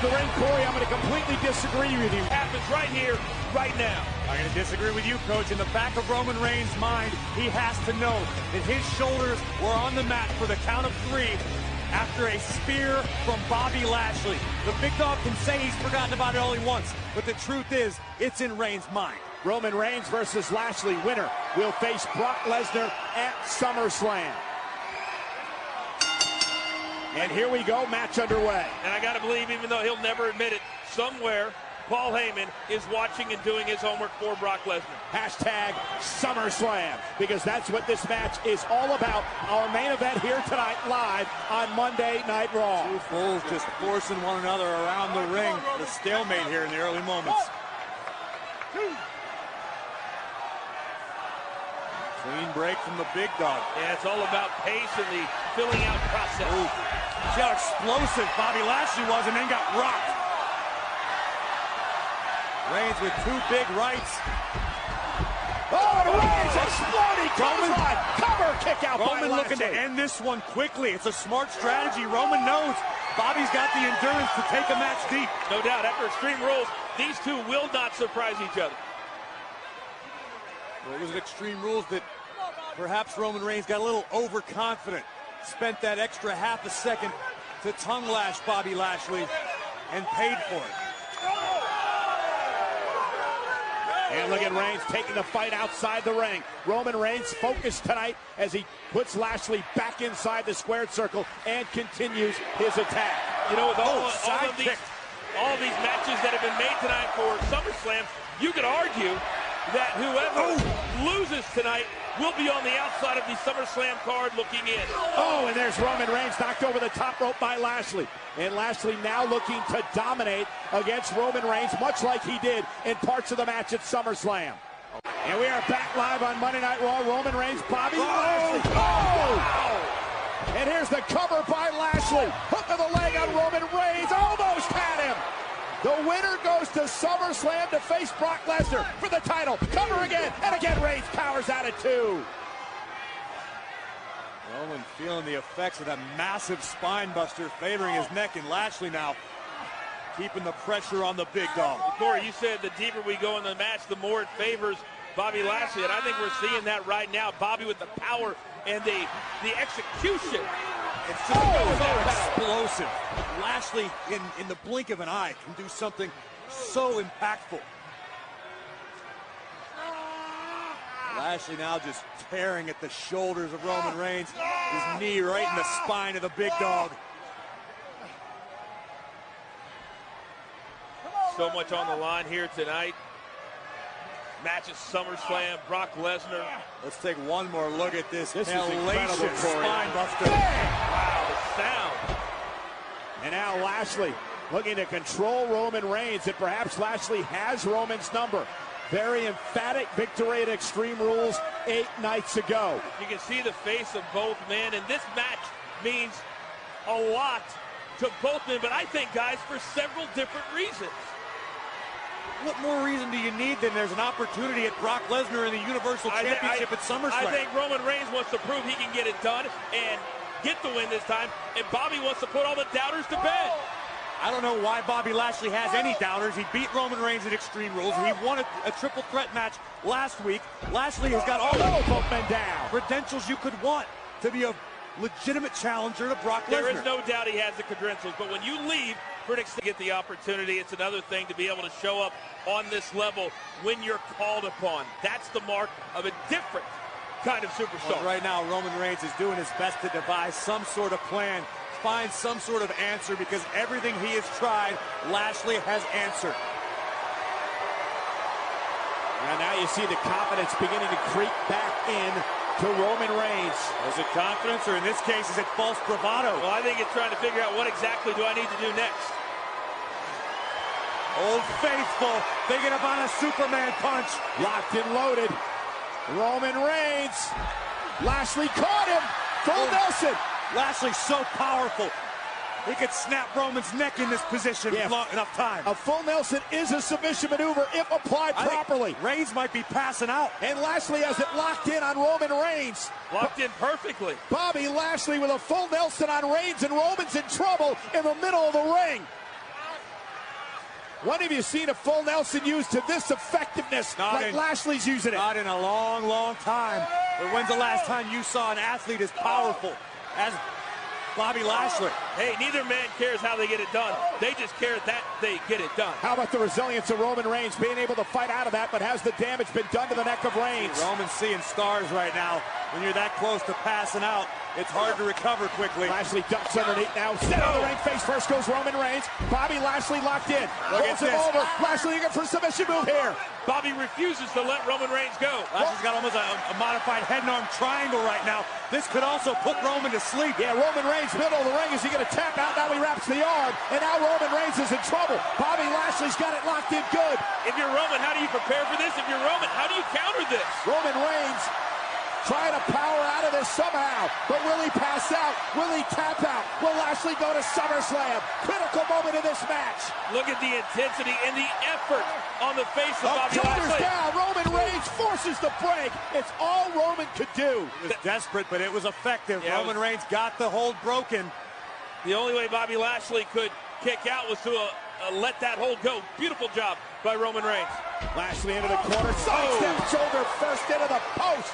of the ring, Corey, I'm going to completely disagree with you. It happens right here, right now. I'm going to disagree with you, Coach. In the back of Roman Reigns' mind, he has to know that his shoulders were on the mat for the count of 3 after a spear from Bobby Lashley. The big dog can say he's forgotten about it only once, but the truth is, it's in Reigns' mind. Roman Reigns versus Lashley. Winner will face Brock Lesnar at SummerSlam. And here we go, match underway. And I got to believe, even though he'll never admit it, somewhere Paul Heyman is watching and doing his homework for Brock Lesnar. Hashtag SummerSlam, because that's what this match is all about. Our main event here tonight, live on Monday Night Raw. Two bulls just forcing one another around the ring. The stalemate here in the early moments. Clean break from the big dog. Yeah, it's all about pace and the filling out process. Ooh. See how explosive Bobby Lashley was and then got rocked. Reigns with 2 big rights. Oh, and Reigns exploding. Cover kick out by Roman Lashley. looking to end this one quickly. It's a smart strategy. Roman knows Bobby's got the endurance to take a match deep. No doubt, after Extreme Rules, these two will not surprise each other. Well, it was an Extreme Rules that perhaps Roman Reigns got a little overconfident. Spent that extra half a second to tongue lash Bobby Lashley and paid for it. And look at Reigns taking the fight outside the ring. Roman Reigns focused tonight as he puts Lashley back inside the squared circle and continues his attack. You know, with all of these matches that have been made tonight for SummerSlam, you could argue that whoever loses tonight will be on the outside of the SummerSlam card looking in. Oh, and there's Roman Reigns knocked over the top rope by Lashley. And Lashley now looking to dominate against Roman Reigns, much like he did in parts of the match at SummerSlam. And we are back live on Monday Night Raw. Roman Reigns, Bobby Lashley. Oh! And here's the cover by Lashley. Hook of the leg on Roman Reigns. Almost had him. The winner goes to SummerSlam to face Brock Lesnar for the title. Cover again, and again Reigns powers out at 2. Roman feeling the effects of that massive spine buster, favoring his neck, and Lashley now keeping the pressure on the big dog. Corey, you said the deeper we go in the match, the more it favors Bobby Lashley, and I think we're seeing that right now. Bobby with the power and the execution. It's just so explosive. Lashley, in the blink of an eye, can do something so impactful. Lashley now just tearing at the shoulders of Roman Reigns. His knee right in the spine of the big dog. So much on the line here tonight. Match at SummerSlam, Brock Lesnar. Let's take one more look at this. This is incredible, spine buster. Wow, the sound. And now Lashley looking to control Roman Reigns, and perhaps Lashley has Roman's number. Very emphatic victory at Extreme Rules 8 nights ago. You can see the face of both men, and this match means a lot to both men, but I think, guys, for several different reasons. What more reason do you need than there's an opportunity at Brock Lesnar in the Universal Championship at SummerSlam? I think Roman Reigns wants to prove he can get it done and get the win this time, and Bobby wants to put all the doubters to bed. I don't know why Bobby Lashley has any doubters. He beat Roman Reigns at Extreme Rules. He won a triple threat match last week. Lashley has got all both men down. Credentials you could want to be a legitimate challenger to Brock Lesnar. There is no doubt he has the credentials, but when you leave for to get the opportunity, it's another thing to be able to show up on this level when you're called upon. That's the mark of a different kind of superstar. Well, right now, Roman Reigns is doing his best to devise some sort of plan, find some sort of answer, because everything he has tried, Lashley has answered. And now you see the confidence beginning to creep back in to Roman Reigns. Is it confidence, or in this case, is it false bravado? Well, I think it's trying to figure out what exactly do I need to do next. Old Faithful thinking about a Superman punch. Locked and loaded. Roman Reigns. Lashley caught him. Full Nelson. Lashley's so powerful. He could snap Roman's neck in this position with long enough time. A full Nelson is a submission maneuver if applied properly. Reigns might be passing out. And Lashley has it locked in on Roman Reigns. Locked in perfectly. Bobby Lashley with a full Nelson on Reigns, and Roman's in trouble in the middle of the ring. When have you seen a full Nelson used to this effectiveness like Lashley's using it? Not in a long, long time. But when's the last time you saw an athlete as powerful as Bobby Lashley? Hey, neither man cares how they get it done. They just care that they get it done. How about the resilience of Roman Reigns being able to fight out of that, but has the damage been done to the neck of Reigns? Roman's seeing scars right now. When you're that close to passing out, it's hard to recover quickly. Lashley ducks underneath now. Set on the ring, face first goes Roman Reigns. Bobby Lashley locked in. Rolls him over. Lashley looking for a submission move here. Bobby refuses to let Roman Reigns go. Lashley's got almost a modified head and arm triangle right now. This could also put Roman to sleep. Yeah, Roman Reigns, middle of the ring. Is he going to tap out? Now he wraps the arm. And now Roman Reigns is in trouble. Bobby Lashley's got it locked in good. If you're Roman, how do you prepare for this? If you're Roman, how do you counter this? Roman Reigns trying to power out of this somehow. But will he pass out? Will he tap out? Will Lashley go to SummerSlam? Critical moment in this match. Look at the intensity and the effort on the face of Bobby Shoulders Lashley. down. Roman Reigns forces the break. It's all Roman could do. It was desperate, but it was effective. Yeah, Roman Reigns got the hold broken. The only way Bobby Lashley could kick out was to let that hold go. Beautiful job by Roman Reigns. Lashley into the corner. Sidestep shoulder first into the post.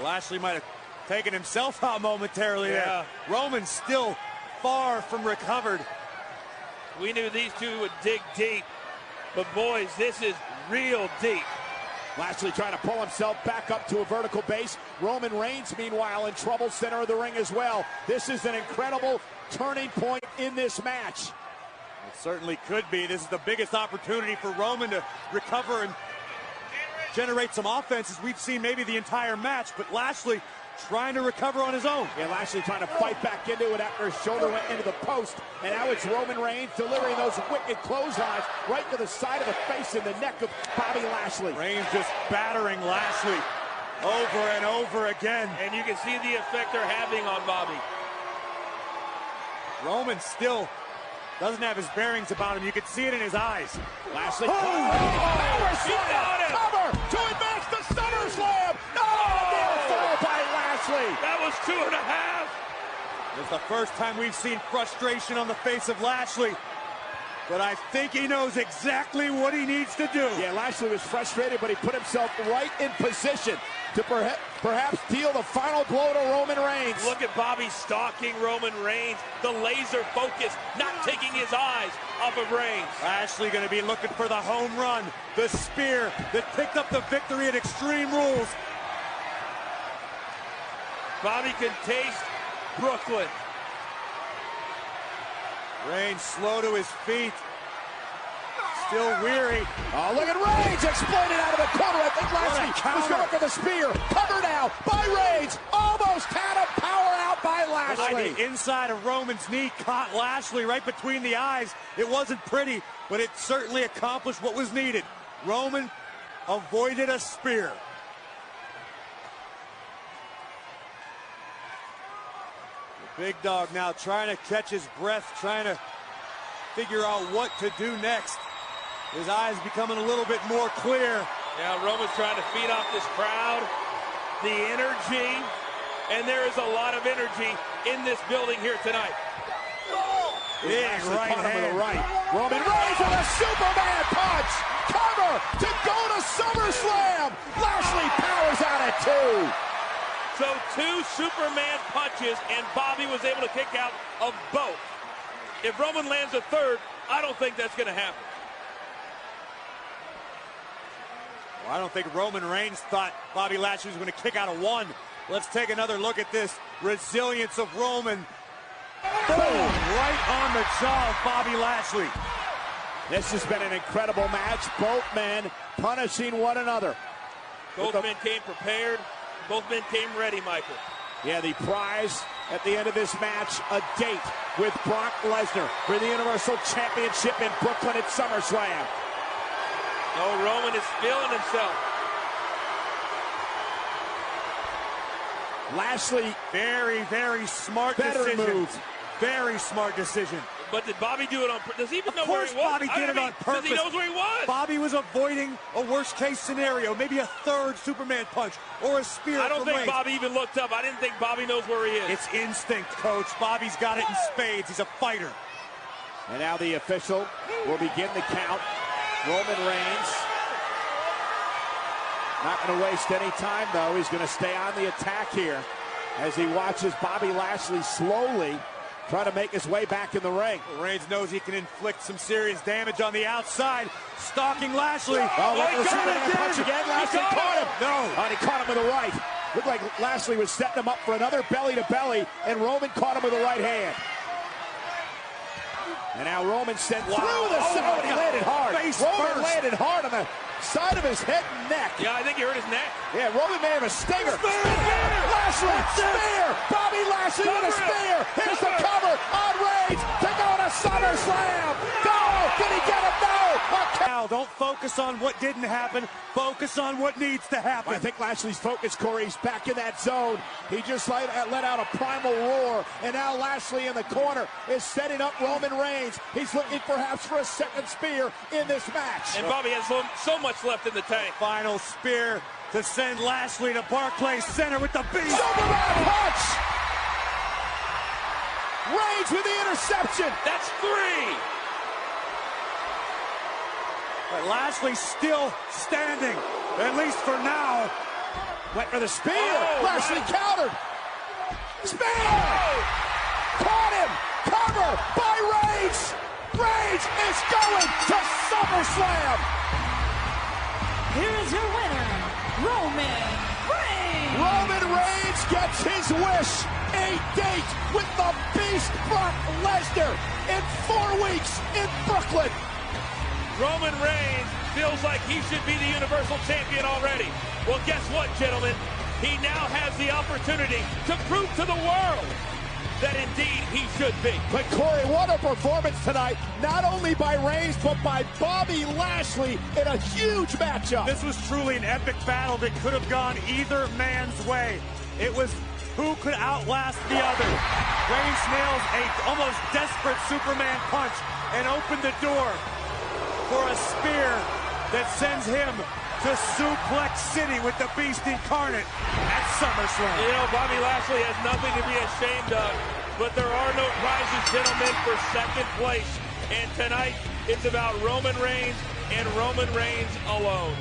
Lashley might have taken himself out momentarily there. Roman's still far from recovered. We knew these two would dig deep, but boys, this is real deep. Lashley trying to pull himself back up to a vertical base. Roman Reigns, meanwhile, in trouble, center of the ring as well. This is an incredible turning point in this match. It certainly could be. This is the biggest opportunity for Roman to recover and generate some offense as we've seen maybe the entire match, but Lashley trying to recover on his own. Yeah, Lashley trying to fight back into it after his shoulder went into the post, and now it's Roman Reigns delivering those wicked clotheslines right to the side of the face and the neck of Bobby Lashley. Reigns just battering Lashley over and over again. And you can see the effect they're having on Bobby. Roman still doesn't have his bearings about him. You can see it in his eyes. Lashley. Power slam! Cover to advance to SummerSlam! Near fall by Lashley. That was 2.5. It's the first time we've seen frustration on the face of Lashley. But I think he knows exactly what he needs to do. Yeah, Lashley was frustrated, but he put himself right in position to perhaps deal the final blow to Roman Reigns. Look at Bobby stalking Roman Reigns. The laser focus, not taking his eyes off of Reigns. Lashley going to be looking for the home run, the spear that picked up the victory at Extreme Rules. Bobby can taste Brooklyn. Reigns slow to his feet. Still weary. Oh, look at Reigns exploited out of the corner. I think Lashley was going for the spear. Cover now by Reigns. Almost had him. Power out by Lashley. The inside of Roman's knee caught Lashley right between the eyes. It wasn't pretty, but it certainly accomplished what was needed. Roman avoided a spear. The big dog now trying to catch his breath, trying to figure out what to do next. His eyes becoming a little bit more clear. Yeah, Roman's trying to feed off this crowd, the energy, and there is a lot of energy in this building here tonight. Big right hand. To the right. Roman Reigns with a Superman punch. Cover to go to SummerSlam. Lashley powers out at 2. So 2 Superman punches, and Bobby was able to kick out of both. If Roman lands a third, I don't think that's going to happen. Well, I don't think Roman Reigns thought Bobby Lashley was going to kick out of 1. Let's take another look at this resilience of Roman. Boom! Right on the jaw of Bobby Lashley. This has been an incredible match. Both men punishing one another. Both men came prepared. Both men came ready, Michael. Yeah, the prize at the end of this match, a date with Brock Lesnar for the Universal Championship in Brooklyn at SummerSlam. Oh, Roman is feeling himself. Lashley, very, very smart decision. Move. Very smart decision. But did Bobby do it on purpose? Does he even know where he was? Bobby did it on purpose. Because he knows where he was. Bobby was avoiding a worst-case scenario, maybe a third Superman punch or a spear. I don't think Reigns. Bobby even looked up. I didn't think Bobby knows where he is. It's instinct, Coach. Bobby's got it in spades. He's a fighter. And now the official will begin the count. Roman Reigns not going to waste any time, though. He's going to stay on the attack here as he watches Bobby Lashley slowly try to make his way back in the ring. Reigns knows he can inflict some serious damage on the outside. Stalking Lashley. Oh, he the got it punch again. Lashley caught him. No. And he caught him with a right. Looked like Lashley was setting him up for another belly-to-belly, and Roman caught him with a right hand. And now Roman sent through the zone. He landed hard. Roman landed hard on the side of his head and neck. Yeah, I think he hurt his neck. Yeah, Roman may have a stinger. Lashley, spear! Bobby Lashley with a spear! Here's the cover on Reigns to go to SummerSlam! Go! Did he get him? No! Now, don't focus on what didn't happen. Focus on what needs to happen. I think Lashley's focus, Corey, he's back in that zone. He just let out a primal roar, and now Lashley in the corner is setting up Roman Reigns. He's looking perhaps for a second spear in this match. And Bobby has so much left in the tank. Final spear to send Lashley to Barclays Center with the beast. Superman punch! Reigns with the interception. That's 3. But Lashley still standing, at least for now. Went for the spear. Oh, Lashley right. countered. Spear! Caught him. Cover by Reigns. Reigns is going to SummerSlam. Here is your winner, Roman Reigns. Roman Reigns gets his wish. A date with the Beast Brock Lesnar in 4 weeks in Brooklyn. Roman Reigns feels like he should be the Universal Champion already. Well, guess what, gentlemen? He now has the opportunity to prove to the world that indeed he should be. But Corey, what a performance tonight, not only by Reigns, but by Bobby Lashley in a huge matchup. This was truly an epic battle that could have gone either man's way. It was who could outlast the other. Reigns nails a almost desperate Superman punch and opened the door for a spear that sends him to Suplex City with the Beast incarnate at SummerSlam. You know, Bobby Lashley has nothing to be ashamed of, but there are no prizes, gentlemen, for second place. And tonight, it's about Roman Reigns and Roman Reigns alone.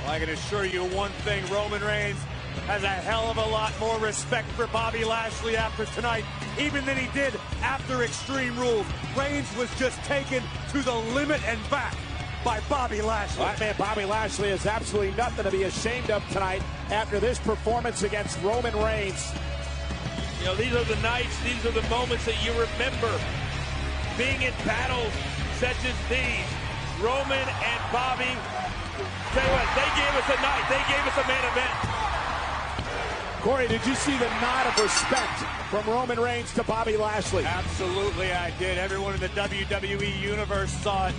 Well, I can assure you one thing, Roman Reigns has a hell of a lot more respect for Bobby Lashley after tonight, even than he did after Extreme Rules. Reigns was just taken to the limit and back by Bobby Lashley. That man, Bobby Lashley, is absolutely nothing to be ashamed of tonight after this performance against Roman Reigns. You know, these are the nights, these are the moments that you remember being in battles such as these. Roman and Bobby, tell you what, they gave us a night, they gave us a main event. Corey, did you see the nod of respect from Roman Reigns to Bobby Lashley? Absolutely, I did. Everyone in the WWE Universe saw it.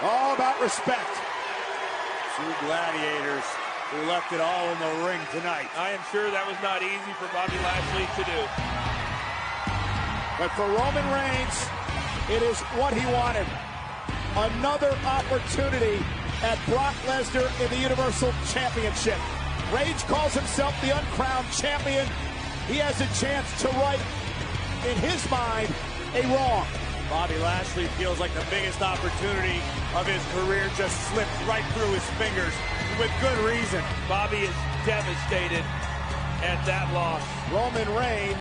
All about respect. 2 gladiators who left it all in the ring tonight. I am sure that was not easy for Bobby Lashley to do. But for Roman Reigns, it is what he wanted. Another opportunity at Brock Lesnar in the Universal Championship. Reigns calls himself the uncrowned champion. He has a chance to right, in his mind, a wrong. Bobby Lashley feels like the biggest opportunity of his career just slipped right through his fingers, with good reason. Bobby is devastated at that loss. Roman Reigns